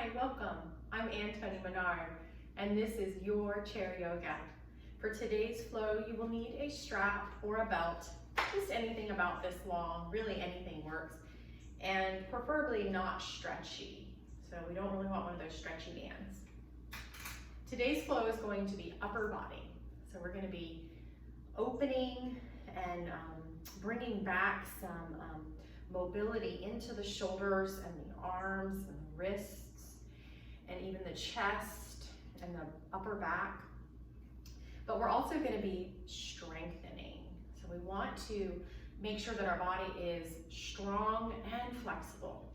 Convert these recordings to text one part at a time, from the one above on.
Hi, welcome. I'm Toni Minard, and this is your chair yoga. For today's flow, you will need a strap or a belt, just anything about this long, really anything works, and preferably not stretchy. So we don't really want one of those stretchy bands. Today's flow is going to be upper body. So we're going to be opening and bringing back some mobility into the shoulders and the arms and the wrists and even the chest and the upper back. But we're also going to be strengthening. So we want to make sure that our body is strong and flexible.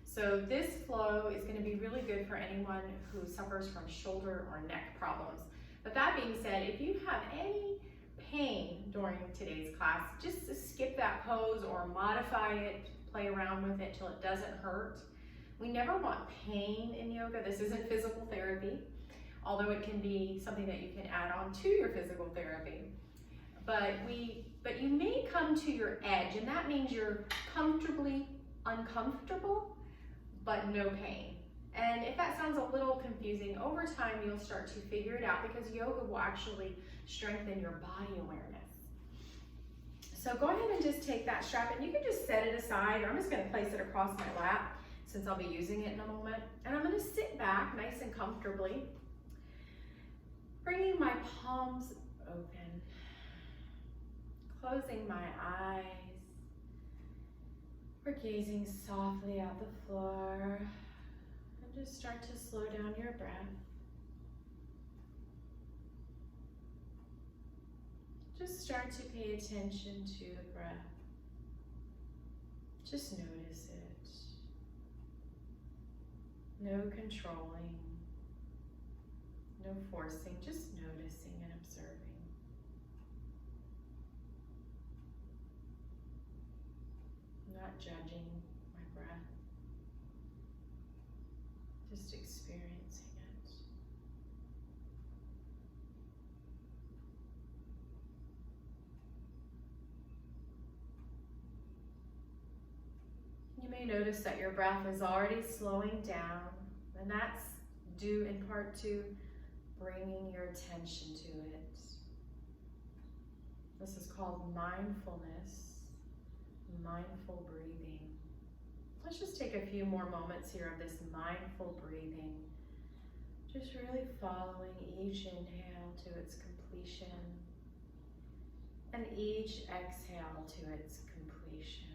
So this flow is going to be really good for anyone who suffers from shoulder or neck problems. But that being said, if you have any pain during today's class, just to skip that pose or modify it, play around with it till it doesn't hurt. We never want pain in yoga. This isn't physical therapy, although it can be something that you can add on to your physical therapy. But you may come to your edge, and that means you're comfortably uncomfortable, but no pain. And if that sounds a little confusing, over time you'll start to figure it out because yoga will actually strengthen your body awareness. So go ahead and just take that strap, and you can just set it aside, or I'm just going to place it across my lap since I'll be using it in a moment. And I'm going to sit back nice and comfortably, bringing my palms open, closing my eyes. We're gazing softly at the floor. And just start to slow down your breath. Just start to pay attention to the breath. Just notice it. No controlling, no forcing, just noticing and observing. Not judging my breath. Just experiencing it. You may notice that your breath is already slowing down, and that's due in part to bringing your attention to it. This is called mindfulness, mindful breathing. Let's just take a few more moments here of this mindful breathing. Just really following each inhale to its completion and each exhale to its completion.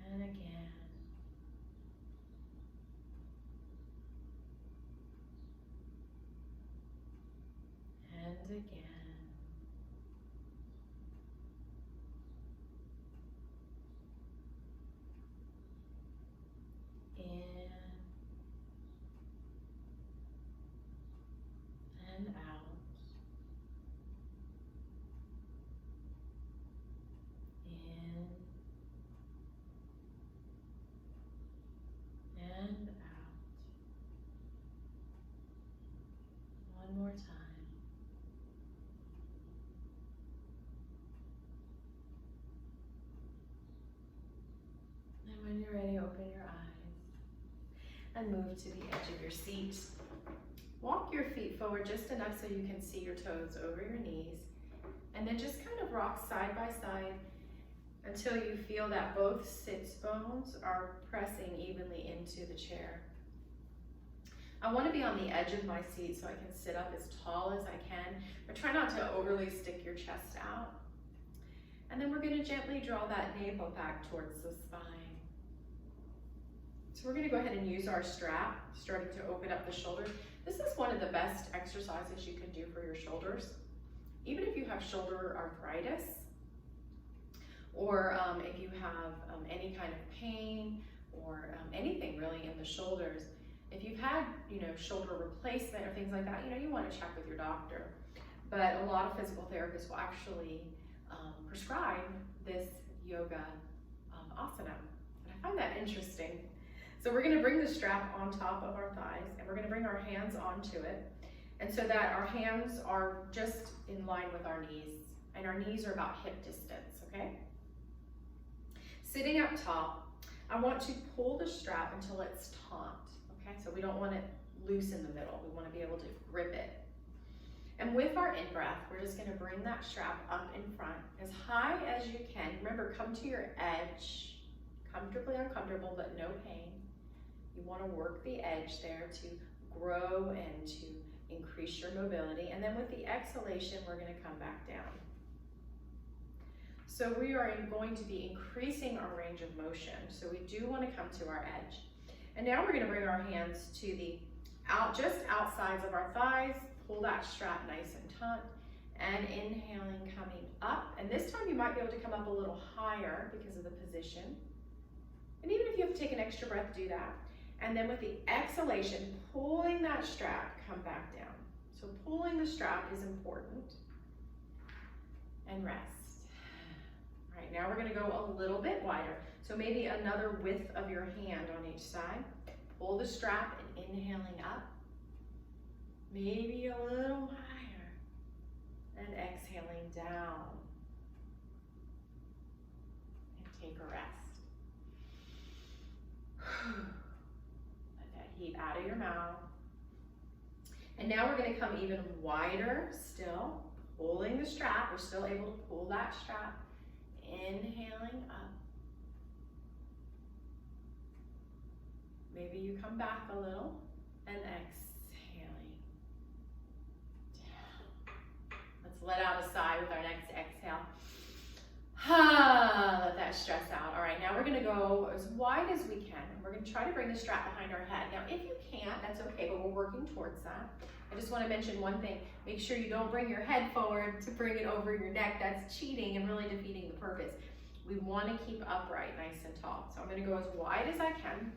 And again. And again. In and out. In and out. One more time. And when you're ready, open your eyes and move to the edge of your seat. Walk your feet forward just enough so you can see your toes over your knees, and then just kind of rock side by side until you feel that both sits bones are pressing evenly into the chair. I want to be on the edge of my seat so I can sit up as tall as I can, but try not to overly stick your chest out. And then we're going to gently draw that navel back towards the spine. So we're going to go ahead and use our strap, starting to open up the shoulders. This is one of the best exercises you can do for your shoulders. Even if you have shoulder arthritis, or if you have any kind of pain, or anything really in the shoulders. If you've had, shoulder replacement or things like that, you want to check with your doctor. But a lot of physical therapists will actually prescribe this yoga asana. And I find that interesting. So we're going to bring the strap on top of our thighs, and we're going to bring our hands onto it. And so that our hands are just in line with our knees, and our knees are about hip distance, okay? Sitting up top, I want to pull the strap until it's taut, okay? So we don't want it loose in the middle. We want to be able to grip it. And with our in-breath, we're just going to bring that strap up in front as high as you can. Remember, come to your edge, comfortably uncomfortable, but no pain. You want to work the edge there to grow and to increase your mobility. And then with the exhalation, we're going to come back down. So we are going to be increasing our range of motion. So we do want to come to our edge. And now we're going to bring our hands to the just outsides of our thighs. Pull that strap nice and taut, and inhaling, coming up. And this time you might be able to come up a little higher because of the position. And even if you have to take an extra breath, do that. And then with the exhalation, pulling that strap, come back down. So pulling the strap is important. And rest. All right, now we're going to go a little bit wider. So maybe another width of your hand on each side. Pull the strap and inhaling up. Maybe a little higher, and exhaling down, and take a rest. Let that heat out of your mouth. And now we're going to come even wider still, pulling the strap. We're still able to pull that strap, inhaling up. Maybe you come back a little, and exhale. Let out a sigh with our next exhale. Let that stress out. All right, now we're gonna go as wide as we can. We're gonna try to bring the strap behind our head. Now, if you can't, that's okay, but we're working towards that. I just wanna mention one thing. Make sure you don't bring your head forward to bring it over your neck. That's cheating and really defeating the purpose. We wanna keep upright, nice and tall. So I'm gonna go as wide as I can,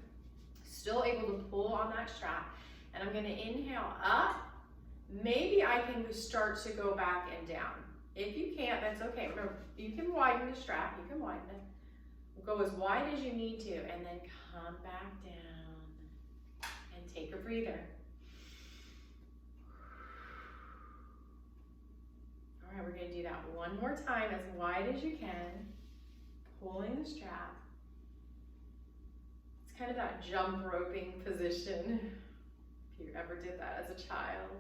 still able to pull on that strap. And I'm gonna inhale up. Maybe I can start to go back and down. If you can't, that's okay. Remember, you can widen the strap, you can widen it. Go as wide as you need to, and then come back down and take a breather. All right, we're gonna do that one more time, as wide as you can, pulling the strap. It's kind of that jump roping position, if you ever did that as a child.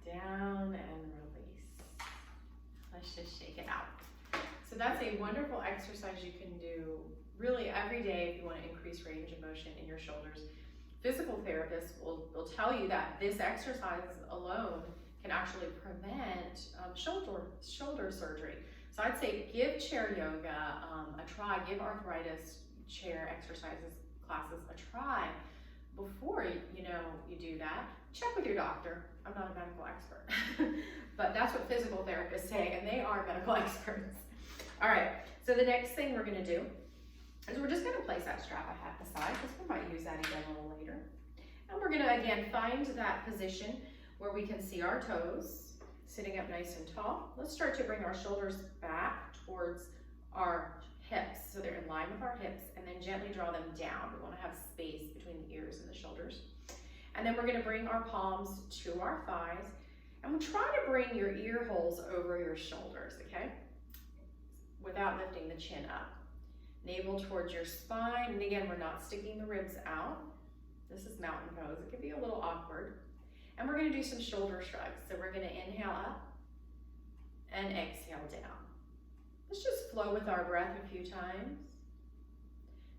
Down and release. Let's just shake it out. So that's a wonderful exercise you can do really every day if you want to increase range of motion in your shoulders. Physical therapists will tell you that this exercise alone can actually prevent shoulder surgery. So I'd say give chair yoga a try, give arthritis chair exercises classes a try before you do that. Check with your doctor. I'm not a medical expert, but that's what physical therapists say, and they are medical experts. All right, so the next thing we're gonna do is we're just gonna place that strap aside, because we might use that again a little later. And we're gonna, again, find that position where we can see our toes, sitting up nice and tall. Let's start to bring our shoulders back towards our hips, so they're in line with our hips, and then gently draw them down. We wanna have space between the ears and the shoulders. And then we're gonna bring our palms to our thighs, and we'll try to bring your ear holes over your shoulders, okay? Without lifting the chin up. Navel towards your spine, and again, we're not sticking the ribs out. This is mountain pose. It can be a little awkward. And we're gonna do some shoulder shrugs. So we're gonna inhale up and exhale down. Let's just flow with our breath a few times.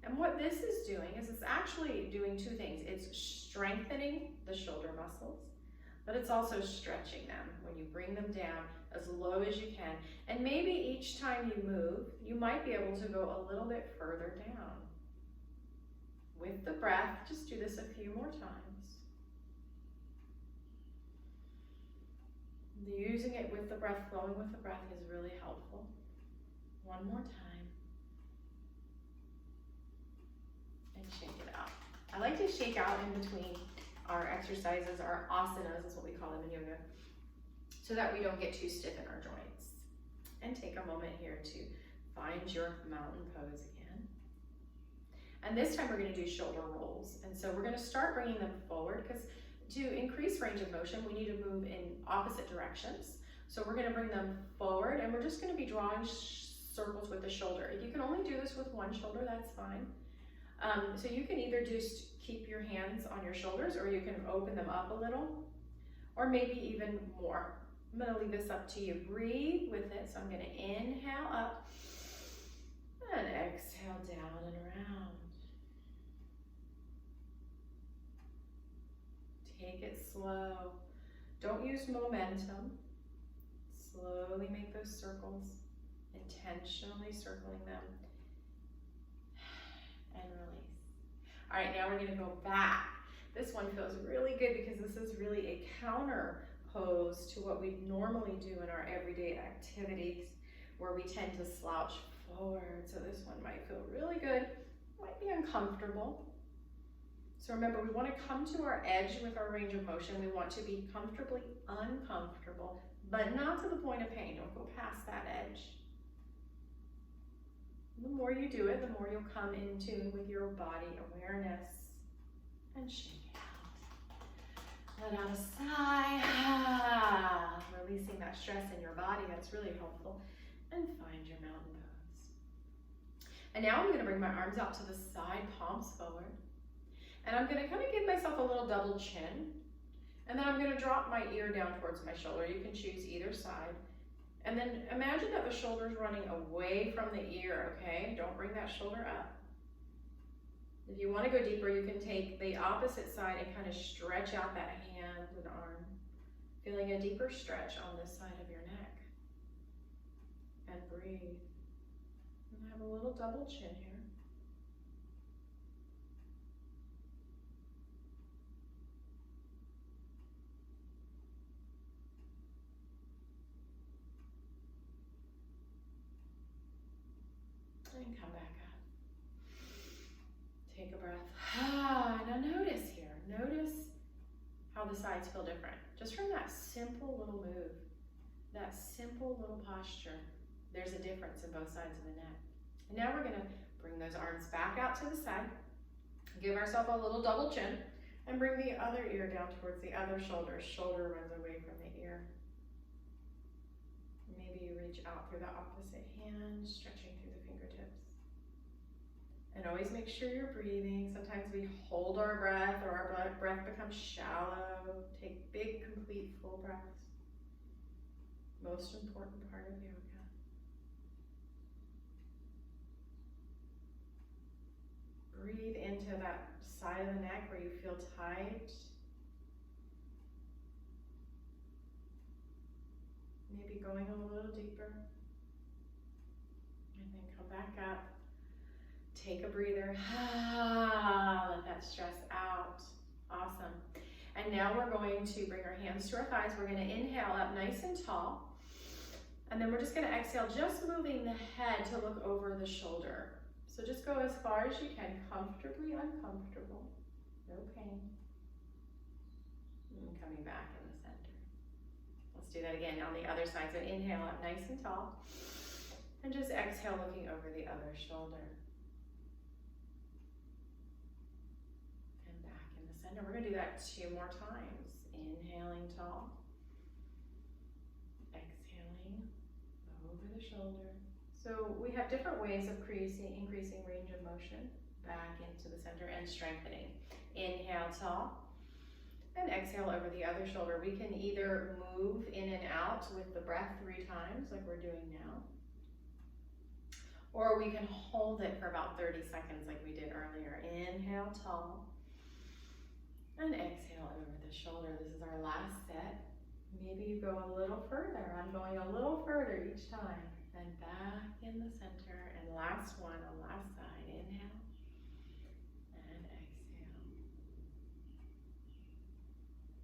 And what this is doing is it's actually doing two things. It's strengthening the shoulder muscles, but it's also stretching them when you bring them down as low as you can. And maybe each time you move, you might be able to go a little bit further down. With the breath, just do this a few more times. Using it with the breath, flowing with the breath is really helpful. One more time. And shake it out. I like to shake out in between our exercises, our asanas is what we call them in yoga, so that we don't get too stiff in our joints. And take a moment here to find your mountain pose again. And this time we're going to do shoulder rolls. And so we're going to start bringing them forward, because to increase range of motion, we need to move in opposite directions. So we're going to bring them forward, and we're just going to be drawing circles with the shoulder. If you can only do this with one shoulder, that's fine. So you can either just keep your hands on your shoulders, or you can open them up a little, or maybe even more. I'm gonna leave this up to you. Breathe with it. So I'm gonna inhale up and exhale down and around. Take it slow. Don't use momentum. Slowly make those circles, intentionally circling them, and release. All right, now we're gonna go back. This one feels really good because this is really a counter pose to what we normally do in our everyday activities, where we tend to slouch forward. So this one might feel really good, might be uncomfortable. So remember, we want to come to our edge with our range of motion. We want to be comfortably uncomfortable, but not to the point of pain. Don't go past that edge. The more you do it, the more you'll come in tune with your body awareness. And shake it out. Let out a sigh. Releasing that stress in your body. That's really helpful. And find your mountain pose. And now I'm going to bring my arms out to the side, palms forward. And I'm going to kind of give myself a little double chin. And then I'm going to drop my ear down towards my shoulder. You can choose either side. And then imagine that the shoulder's running away from the ear, okay? Don't bring that shoulder up. If you want to go deeper, you can take the opposite side and kind of stretch out that hand and arm, feeling a deeper stretch on this side of your neck. And breathe. And have a little double chin here. And come back up. Take a breath. Now notice here. Notice how the sides feel different. Just from that simple little move, that simple little posture, there's a difference in both sides of the neck. And now we're going to bring those arms back out to the side. Give ourselves a little double chin. And bring the other ear down towards the other shoulder. Shoulder runs away from the ear. Maybe you reach out through the opposite hand, stretching through the fingertips. And always make sure you're breathing. Sometimes we hold our breath, or our breath becomes shallow. Take big, complete, full breaths. Most important part of yoga. Breathe into that side of the neck where you feel tight. Maybe going a little deeper. And then come back up. Take a breather. Let that stress out. Awesome. And now we're going to bring our hands to our thighs. We're going to inhale up nice and tall. And then we're just going to exhale, just moving the head to look over the shoulder. So just go as far as you can, comfortably uncomfortable. No pain. And coming back in the center. Let's do that again on the other side. So inhale up nice and tall. And just exhale, looking over the other shoulder. And back in the center. We're going to do that 2 more times. Inhaling tall. Exhaling over the shoulder. So we have different ways of increasing range of motion. Back into the center and strengthening. Inhale tall. And exhale over the other shoulder. We can either move in and out with the breath 3 times, like we're doing now. Or we can hold it for about 30 seconds like we did earlier. Inhale tall. And exhale over the shoulder. This is our last set. Maybe you go a little further. I'm going a little further each time. And back in the center. And last one on last side. Inhale. And exhale.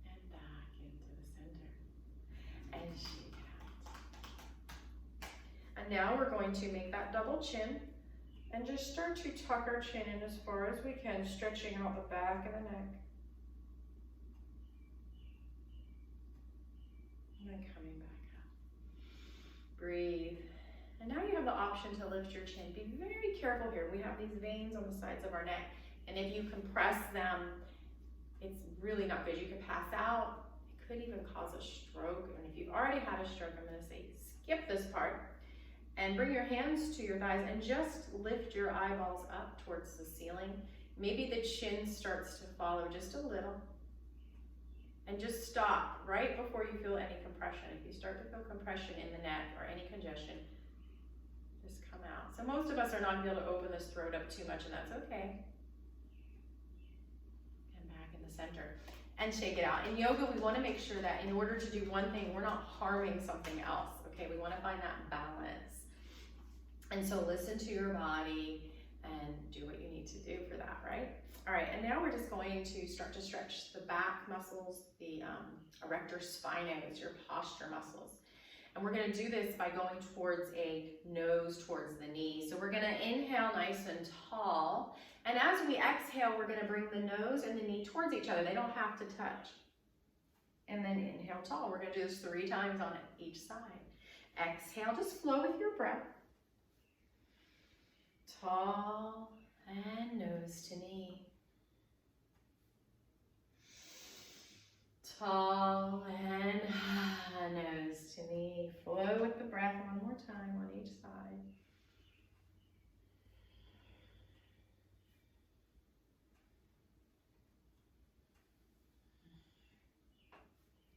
And back into the center. And shake out. And now we're going to make that double chin. And just start to tuck our chin in as far as we can, stretching out the back of the neck. And then coming back up. Breathe. And now you have the option to lift your chin. Be very careful here. We have these veins on the sides of our neck. And if you compress them, it's really not good. You could pass out. It could even cause a stroke. And if you've already had a stroke, I'm going to say skip this part And bring your hands to your thighs and just lift your eyeballs up towards the ceiling. Maybe the chin starts to follow just a little. And just stop right before you feel any compression. If you start to feel compression in the neck or any congestion, just come out. So most of us are not going to be able to open this throat up too much, and that's okay. And back in the center. And shake it out. In yoga, we want to make sure that in order to do one thing, we're not harming something else. Okay, we want to find that balance. And so listen to your body and do what you need to do for that, right? All right, and now we're just going to start to stretch the back muscles, the erector spinae, your posture muscles. And we're going to do this by going towards a nose towards the knee. So we're going to inhale nice and tall. And as we exhale, we're going to bring the nose and the knee towards each other. They don't have to touch. And then inhale tall. We're going to do this 3 times on each side. Exhale, just flow with your breath. Tall and nose to knee. Tall and nose to knee. Flow with the breath one more time on each side.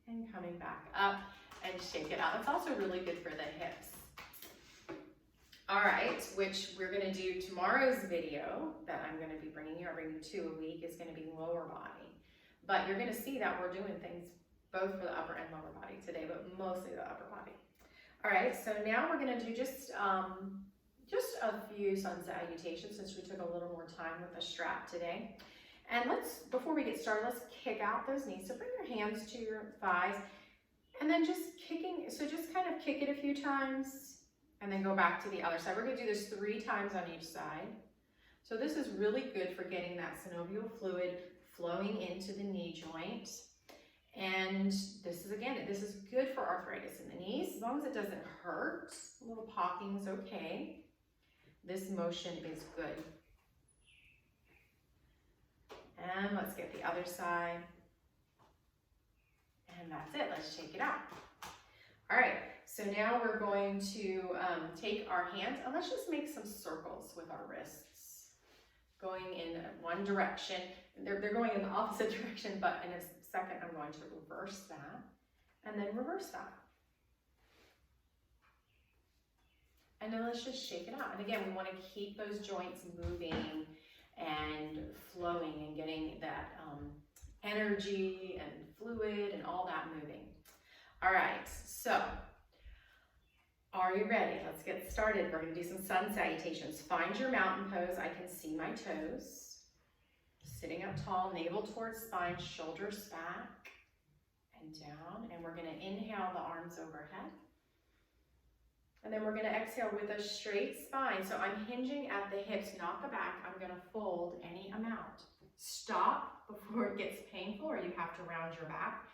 And coming back up and shake it out. It's also really good for the hips. All right, which we're going to do tomorrow's video that I'm going to be bringing you. I bring you 2 a week, is going to be lower body. But you're going to see that we're doing things both for the upper and lower body today, but mostly the upper body. All right, so now we're going to do just a few sun salutations since we took a little more time with the strap today. And before we get started, let's kick out those knees. So bring your hands to your thighs and then just just kind of kick it a few times and then go back to the other side. We're going to do this 3 times on each side. So this is really good for getting that synovial fluid flowing into the knee joint. And this is good for arthritis in the knees, as long as it doesn't hurt. A little popping is okay. This motion is good. And let's get the other side. And that's it, let's shake it out. All right, so now we're going to take our hands and let's just make some circles with our wrists. Going in one direction. They're going in the opposite direction, but in a second I'm going to reverse that and then reverse that. And then let's just shake it out. And again, we want to keep those joints moving and flowing and getting that energy and fluid and all that moving. All right, so are you ready? Let's get started. We're going to do some sun salutations. Find your mountain pose. I can see my toes. Sitting up tall, navel towards spine, shoulders back and down. And we're going to inhale the arms overhead. And then we're going to exhale with a straight spine. So I'm hinging at the hips, not the back. I'm going to fold any amount. Stop before it gets painful or you have to round your back.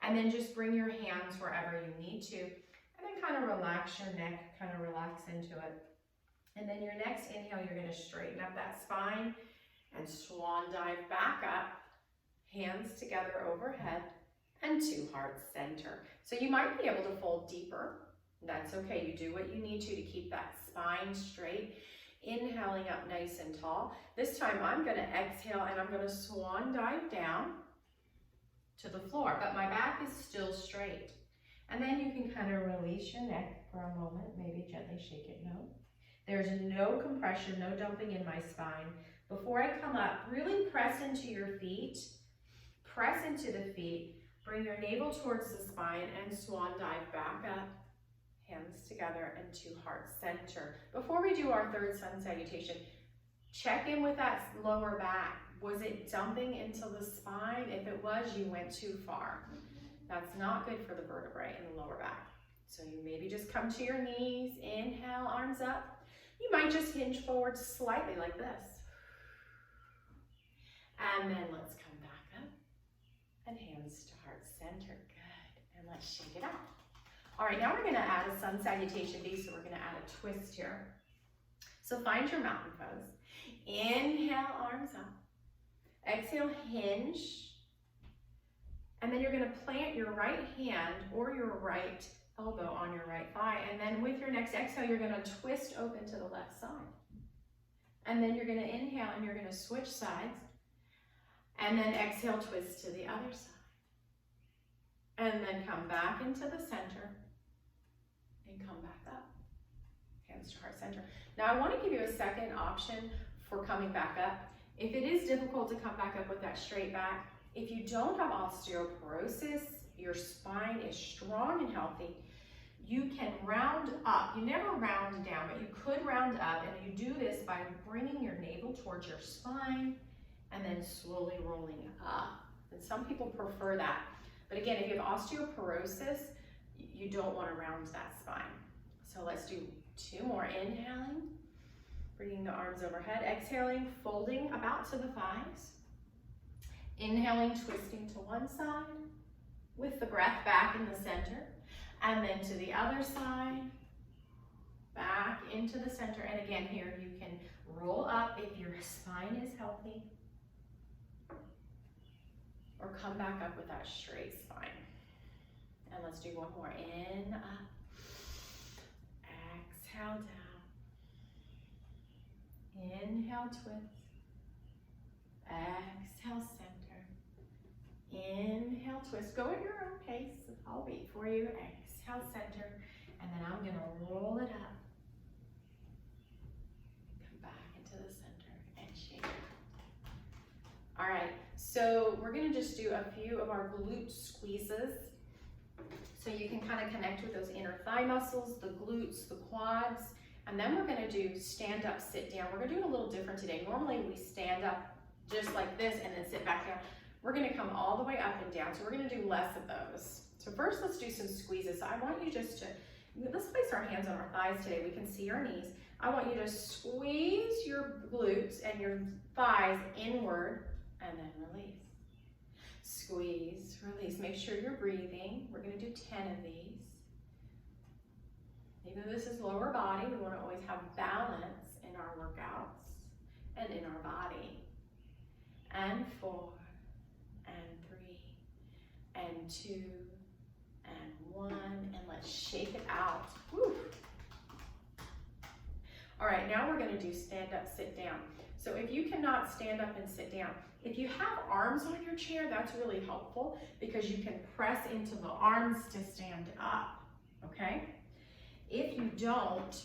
And then just bring your hands wherever you need to. And then kind of relax your neck, kind of relax into it. And then your next inhale, you're going to straighten up that spine and swan dive back up. Hands together overhead and to heart center. So you might be able to fold deeper. That's okay. You do what you need to keep that spine straight. Inhaling up nice and tall. This time I'm going to exhale and I'm going to swan dive down to the floor, but my back is still straight. And then you can kind of release your neck for a moment, maybe gently shake it, no. There's no compression, no dumping in my spine. Before I come up, really press into your feet, press into the feet, bring your navel towards the spine and swan dive back up. Hands together and to heart center. Before we do our third sun salutation, check in with that lower back. Was it dumping into the spine? If it was, you went too far. That's not good for the vertebrae in the lower back. So you maybe just come to your knees, inhale, arms up. You might just hinge forward slightly like this. And then let's come back up and hands to heart center. Good. And let's shake it out. All right, now we're going to add a sun salutation B, so we're going to add a twist here. So find your mountain pose. Inhale, arms up. Exhale, hinge. And then you're going to plant your right hand or your right elbow on your right thigh. And then with your next exhale, you're gonna twist open to the left side. And then you're gonna inhale and you're gonna switch sides. And then exhale, twist to the other side. And then come back into the center and come back up. Hands to heart center. Now I want to give you a second option for coming back up. If it is difficult to come back up with that straight back, if you don't have osteoporosis, your spine is strong and healthy, you can round up. You never round down, but you could round up, and you do this by bringing your navel towards your spine and then slowly rolling up. And some people prefer that. But again, if you have osteoporosis, you don't want to round that spine. So let's do 2 more. Inhaling, bringing the arms overhead. Exhaling, folding about to the thighs. Inhaling, twisting to one side with the breath back in the center. And then to the other side, back into the center. And again, here you can roll up if your spine is healthy, or come back up with that straight spine. And let's do one more. In, up, exhale down. Inhale, twist. Exhale, center. Inhale, twist. Go at your own pace. I'll wait for you. Exhale, center. And then I'm gonna roll it up. Come back into the center and shake. All right, so we're gonna just do a few of our glute squeezes. So you can kind of connect with those inner thigh muscles, the glutes, the quads, and then we're gonna do stand up, sit down. We're gonna do it a little different today. Normally we stand up just like this and then sit back down. We're gonna come all the way up and down, so we're gonna do less of those. So first let's do some squeezes. So I want you just to, let's place our hands on our thighs today. We can see our knees. I want you to squeeze your glutes and your thighs inward and then release. Squeeze, release. Make sure you're breathing. We're gonna do 10 of these. Even though this is lower body, we wanna always have balance in our workouts and in our body. And 4, and 3, and 2, and 1, and let's shake it out. Woo. All right, now we're gonna do stand up, sit down. So if you cannot stand up and sit down, if you have arms on your chair, that's really helpful because you can press into the arms to stand up, okay? If you don't,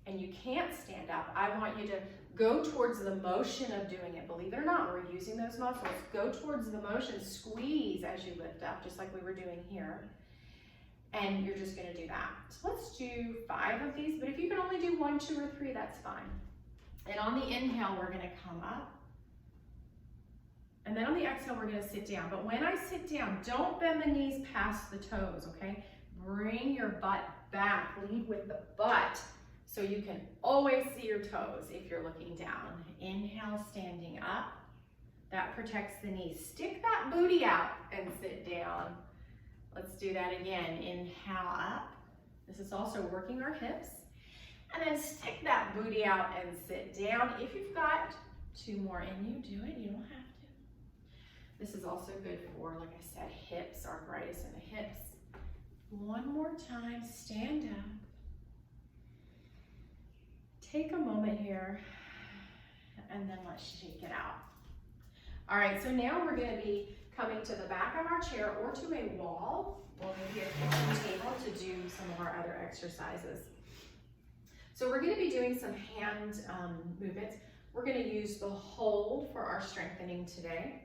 and you can't stand up, I want you to go towards the motion of doing it. Believe it or not, we're using those muscles. Go towards the motion, squeeze as you lift up, just like we were doing here. And you're just gonna do that. So let's do 5 of these, but if you can only do 1, 2, or 3, that's fine. And on the inhale, we're gonna come up. And then on the exhale, we're gonna sit down. But when I sit down, don't bend the knees past the toes, okay? Bring your butt back, lead with the butt, so you can always see your toes if you're looking down. Inhale, standing up. That protects the knees. Stick that booty out and sit down. Let's do that again. Inhale up. This is also working our hips. And then stick that booty out and sit down. If you've got 2 more in you, do it. You don't have to. This is also good for, like I said, hips, arthritis in the hips. One more time, stand up. Take a moment here, and then let's shake it out. All right, so now we're gonna be coming to the back of our chair or to a wall, or maybe a kitchen table to do some of our other exercises. So we're gonna be doing some hand movements. We're gonna use the hold for our strengthening today.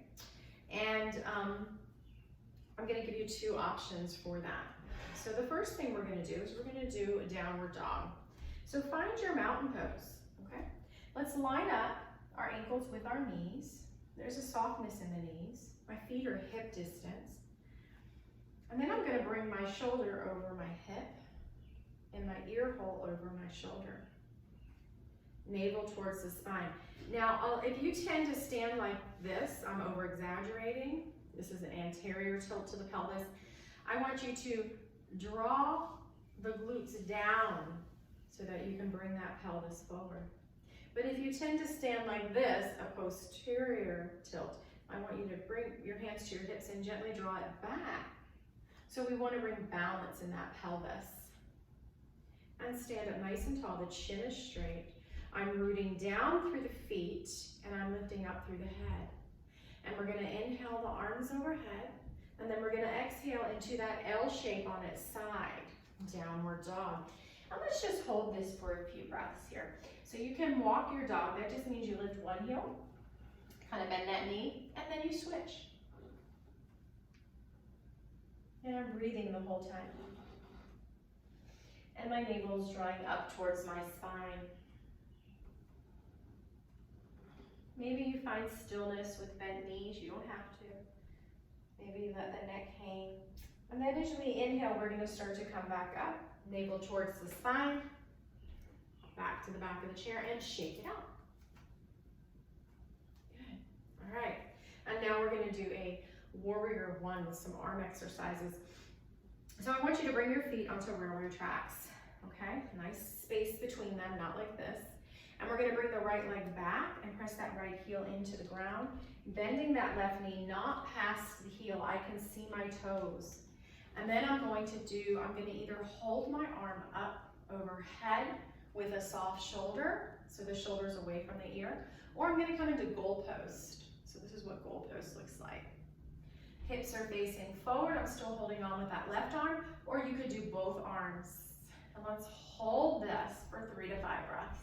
And I'm gonna give you 2 options for that. So the first thing we're gonna do is we're gonna do a downward dog. So find your mountain pose, okay? Let's line up our ankles with our knees. There's a softness in the knees. My feet are hip distance. And then I'm gonna bring my shoulder over my hip and my ear hole over my shoulder. Navel towards the spine. Now, if you tend to stand like this, I'm over exaggerating. This is an anterior tilt to the pelvis. I want you to draw the glutes down so that you can bring that pelvis forward. But if you tend to stand like this, a posterior tilt, I want you to bring your hands to your hips and gently draw it back So we want to bring balance in that pelvis. And stand up nice and tall, the chin is straight. I'm rooting down through the feet and I'm lifting up through the head. And we're gonna inhale the arms overhead, and then we're gonna exhale into that L shape on its side, downward dog. And let's just hold this for a few breaths here. So you can walk your dog, that just means you lift one heel, kind of bend that knee, and then you switch. And I'm breathing the whole time. And my navel is drawing up towards my spine. Maybe you find stillness with bent knees, you don't have to. Maybe you let the neck hang. And then as we inhale, we're gonna start to come back up, navel towards the spine, back to the back of the chair, and shake it out. Good, all right. And now we're gonna do a warrior one with some arm exercises. So I want you to bring your feet onto railroad tracks, okay? Nice space between them, not like this. And we're gonna bring the right leg back and press that right heel into the ground, bending that left knee, not past the heel. I can see my toes. And then I'm gonna either hold my arm up overhead with a soft shoulder, so the shoulder's away from the ear, or I'm gonna come into goalpost. So this is what goalpost looks like. Hips are facing forward. I'm still holding on with that left arm, or you could do both arms. And let's hold this for 3 to 5 breaths.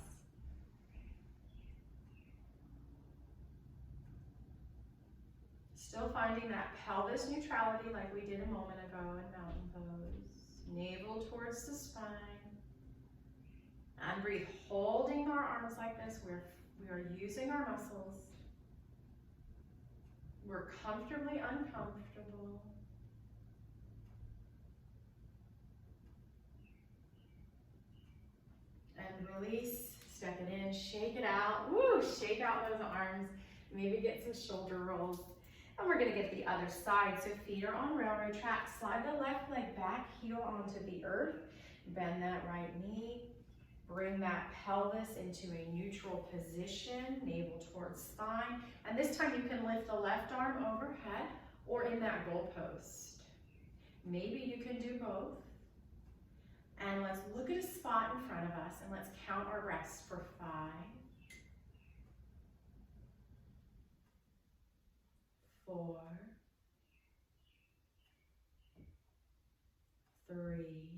Still finding that pelvis neutrality like we did a moment ago in mountain pose. Navel towards the spine. And breathe, holding our arms like this. We are using our muscles. We're comfortably uncomfortable. And release, step it in, shake it out. Woo, shake out those arms. Maybe get some shoulder rolls. And we're gonna get the other side. So feet are on railroad tracks. Slide the left leg back, heel onto the earth. Bend that right knee. Bring that pelvis into a neutral position, navel towards spine. And this time you can lift the left arm overhead or in that goalpost. Maybe you can do both. And let's look at a spot in front of us and let's count our breaths for 5, 4, 3,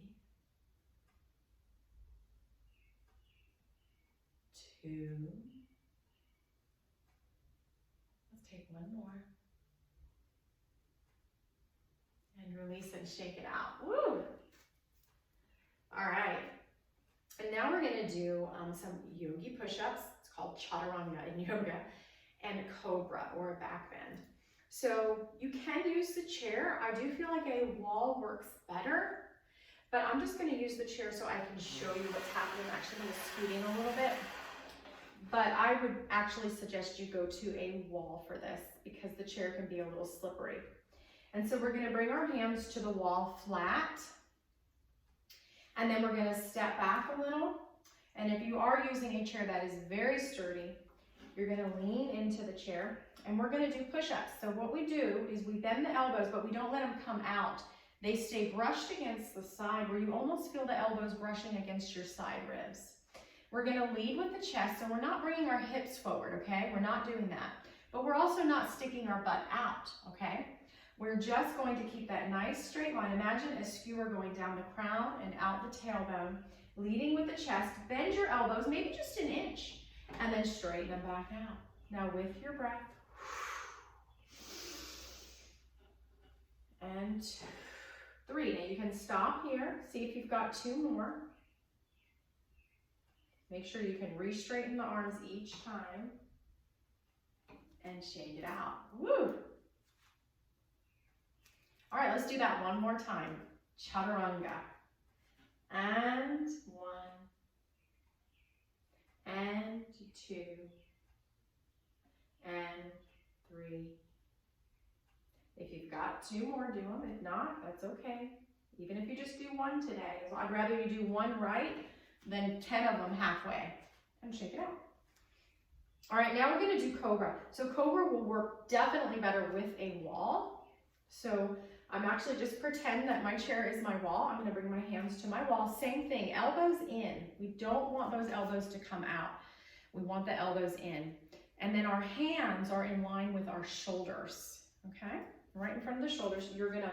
2. Let's take one more. And release and shake it out. Woo! All right. And now we're gonna do some yogi push-ups. It's called chaturanga in yoga, and cobra or a back bend. So you can use the chair. I do feel like a wall works better, but I'm just gonna use the chair so I can show you what's happening. Actually, I'm scooting a little bit. But I would actually suggest you go to a wall for this because the chair can be a little slippery. And so we're gonna bring our hands to the wall flat. And then we're gonna step back a little. And if you are using a chair that is very sturdy, you're gonna lean into the chair and we're gonna do push-ups. So what we do is we bend the elbows, but we don't let them come out. They stay brushed against the side where you almost feel the elbows brushing against your side ribs. We're gonna lead with the chest, so we're not bringing our hips forward, okay? We're not doing that. But we're also not sticking our butt out, okay? We're just going to keep that nice straight line. Imagine a skewer going down the crown and out the tailbone, leading with the chest. Bend your elbows, maybe just an inch, and then straighten them back out. Now with your breath. And 3. Now you can stop here. See if you've got 2 more. Make sure you can re-straighten the arms each time and shake it out. Woo! All right, let's do that one more time. Chaturanga. And 1, and 2, and 3. If you've got 2 more, do them. If not, that's okay. Even if you just do 1 today. I'd rather you do 1 right than 10 of them halfway, and shake it out. All right, now we're gonna do cobra. So cobra will work definitely better with a wall. So I'm actually just pretend that my chair is my wall. I'm gonna bring my hands to my wall. Same thing, elbows in. We don't want those elbows to come out. We want the elbows in. And then our hands are in line with our shoulders, okay? Right in front of the shoulders. You're gonna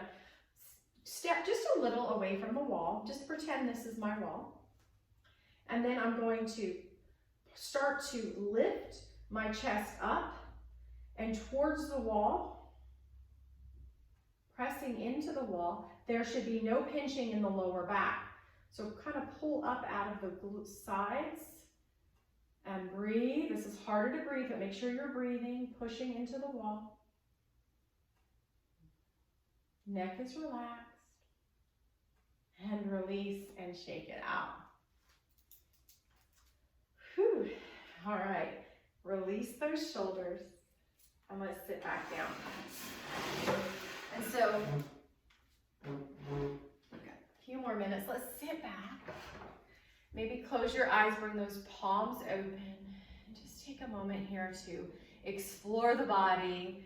step just a little away from the wall. Just pretend this is my wall. And then I'm going to start to lift my chest up and towards the wall, pressing into the wall. There should be no pinching in the lower back. So kind of pull up out of the glute sides and breathe. This is harder to breathe, but make sure you're breathing, pushing into the wall. Neck is relaxed. And release and shake it out. Whew. All right, release those shoulders. I'm gonna sit back down. And so, okay, a few more minutes. Let's sit back. Maybe close your eyes, bring those palms open. Just take a moment here to explore the body.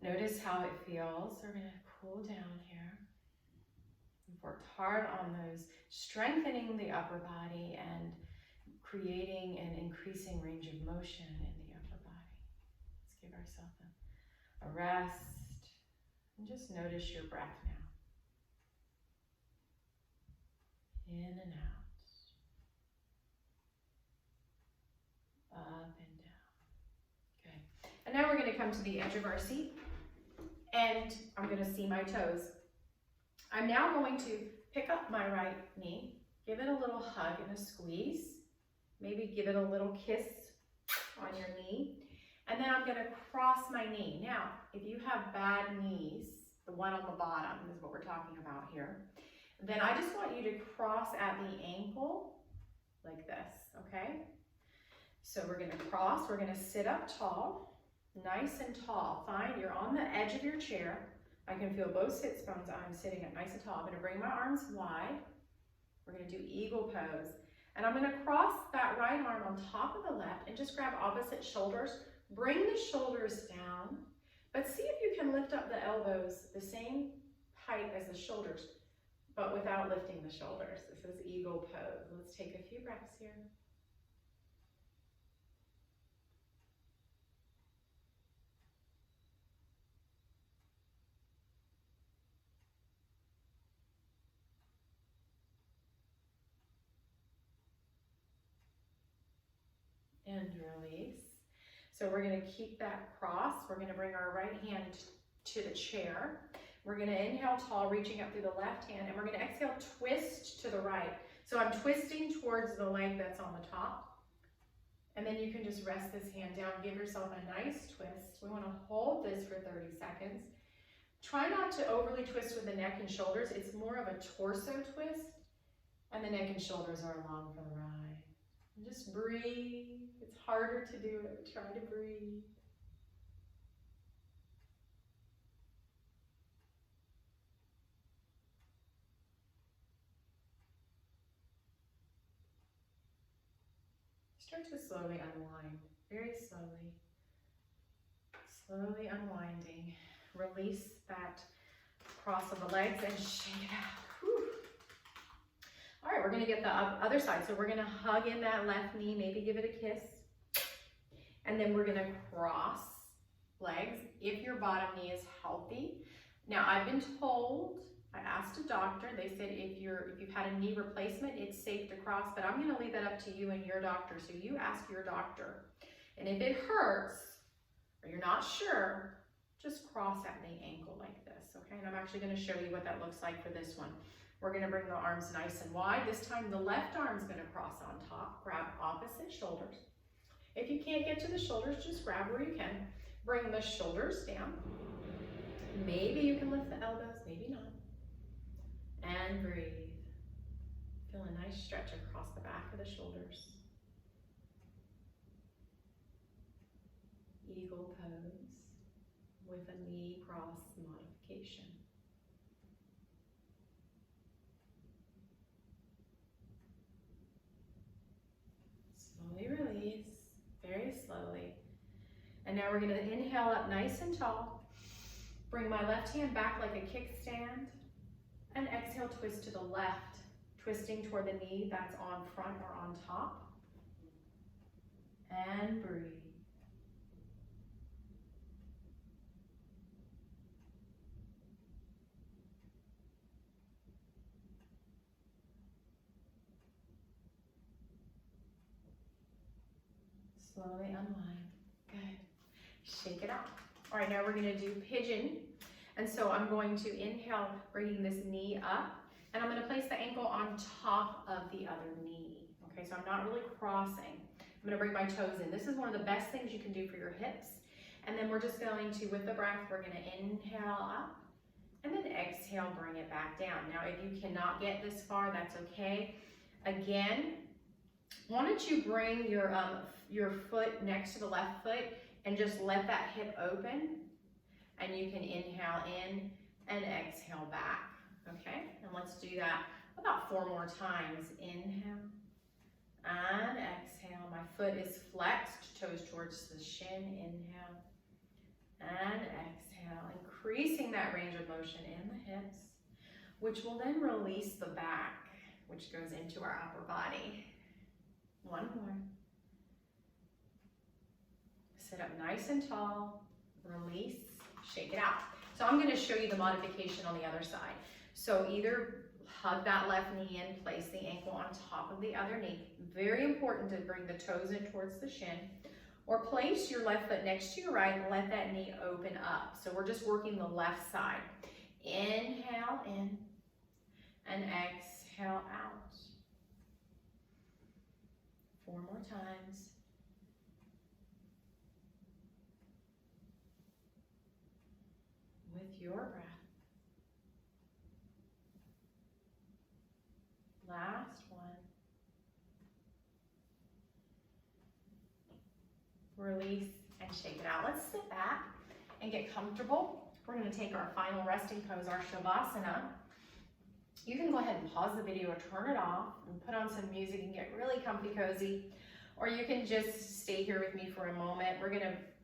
Notice how it feels. We're gonna cool down here. We've worked hard on those, strengthening the upper body and creating an increasing range of motion in the upper body. Let's give ourselves a rest and just notice your breath now. In and out. Up and down. Okay. And now we're going to come to the edge of our seat and I'm going to see my toes. I'm now going to pick up my right knee, give it a little hug and a squeeze. Maybe give it a little kiss on your knee. And then I'm gonna cross my knee. Now, if you have bad knees, the one on the bottom is what we're talking about here, then I just want you to cross at the ankle like this, okay? So we're gonna cross, we're gonna sit up tall, nice and tall. Fine, you're on the edge of your chair. I can feel both sits bones. I'm sitting up nice and tall. I'm gonna bring my arms wide. We're gonna do eagle pose. And I'm gonna cross that right arm on top of the left and just grab opposite shoulders. Bring the shoulders down, but see if you can lift up the elbows the same height as the shoulders, but without lifting the shoulders. This is eagle pose. Let's take a few breaths here. And release. So we're going to keep that cross. We're going to bring our right hand to the chair. We're going to inhale tall, reaching up through the left hand, and we're going to exhale, twist to the right. So I'm twisting towards the leg that's on the top. And then you can just rest this hand down, give yourself a nice twist. We want to hold this for 30 seconds. Try not to overly twist with the neck and shoulders. It's more of a torso twist, and the neck and shoulders are along for the ride. And just breathe. It's harder to do it. Try to breathe. Start to slowly unwind, very slowly. Slowly unwinding. Release that cross of the legs and shake it out. Whew. All right, we're gonna get the other side. So we're gonna hug in that left knee, maybe give it a kiss. And then we're gonna cross legs if your bottom knee is healthy. Now I've been told, I asked a doctor, they said if you've had a knee replacement, it's safe to cross, but I'm gonna leave that up to you and your doctor. So you ask your doctor. And if it hurts, or you're not sure, just cross at the ankle like this, okay? And I'm actually gonna show you what that looks like for this one. We're gonna bring the arms nice and wide. This time the left arm's gonna cross on top. Grab opposite shoulders. If you can't get to the shoulders, just grab where you can. Bring the shoulders down. Maybe you can lift the elbows, maybe not. And breathe. Feel a nice stretch across the back of the shoulders. Eagle pose with a knee cross modification. Slowly release, very slowly. And now we're going to inhale up nice and tall. Bring my left hand back like a kickstand. And exhale, twist to the left, twisting toward the knee that's on front or on top. And breathe. Slowly unwind. Good. Shake it out. All right, now we're gonna do pigeon. And so I'm going to inhale, bringing this knee up, and I'm gonna place the ankle on top of the other knee. Okay, so I'm not really crossing. I'm gonna bring my toes in. This is one of the best things you can do for your hips. And then we're just going to, with the breath, we're gonna inhale up, and then exhale, bring it back down. Now, if you cannot get this far, that's okay. Again, why don't you bring your foot next to the left foot and just let that hip open, and you can inhale in and exhale back, okay? And let's do that about 4 more times. Inhale and exhale. My foot is flexed, toes towards the shin. Inhale and exhale, increasing that range of motion in the hips, which will then release the back, which goes into our upper body. 1 more. Sit up nice and tall, release, shake it out. So I'm gonna show you the modification on the other side. So either hug that left knee in, place the ankle on top of the other knee. Very important to bring the toes in towards the shin. Or place your left foot next to your right and let that knee open up. So we're just working the left side. Inhale in and exhale out. 4 more times. With your breath. Last one. Release and shake it out. Let's sit back and get comfortable. We're going to take our final resting pose, our Shavasana. You can go ahead and pause the video or turn it off and put on some music and get really comfy cozy. Or you can just stay here with me for a moment.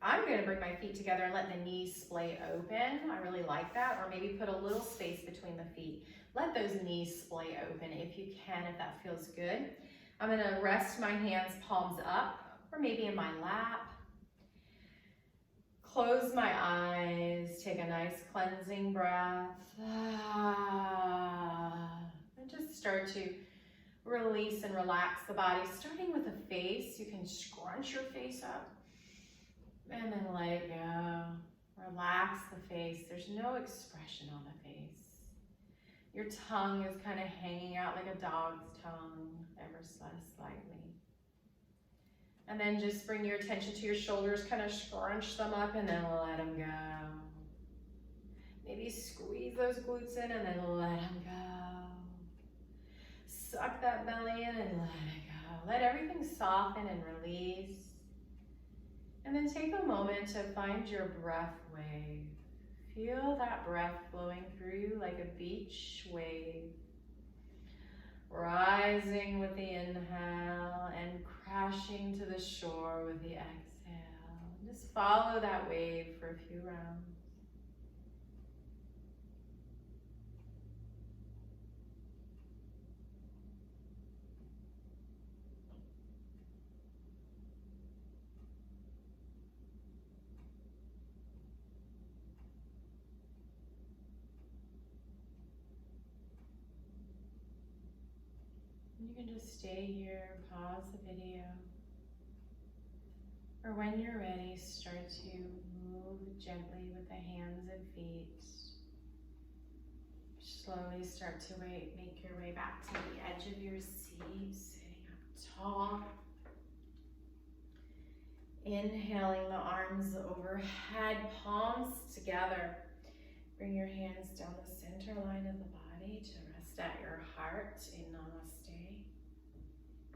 I'm gonna bring my feet together and let the knees splay open. I really like that. Or maybe put a little space between the feet. Let those knees splay open if you can, if that feels good. I'm gonna rest my hands palms up or maybe in my lap. Close my eyes, take a nice cleansing breath. And just start to release and relax the body, starting with the face. You can scrunch your face up and then let it go. Relax the face. There's no expression on the face. Your tongue is kind of hanging out like a dog's tongue, ever so slightly. And then just bring your attention to your shoulders, kind of scrunch them up and then let them go. Maybe squeeze those glutes in and then let them go. Suck that belly in and let it go. Let everything soften and release. And then take a moment to find your breath wave. Feel that breath flowing through you like a beach wave. Rising with the inhale and crashing to the shore with the exhale. Just follow that wave for a few rounds. You can just stay here, pause the video, or when you're ready, start to move gently with the hands and feet. Slowly start to make your way back to the edge of your seat, sitting up tall. Inhaling the arms overhead, palms together. Bring your hands down the center line of the body to rest at your heart in Namaste.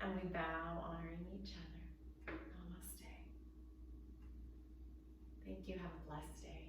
And we bow, honoring each other. Namaste. Thank you. Have a blessed day.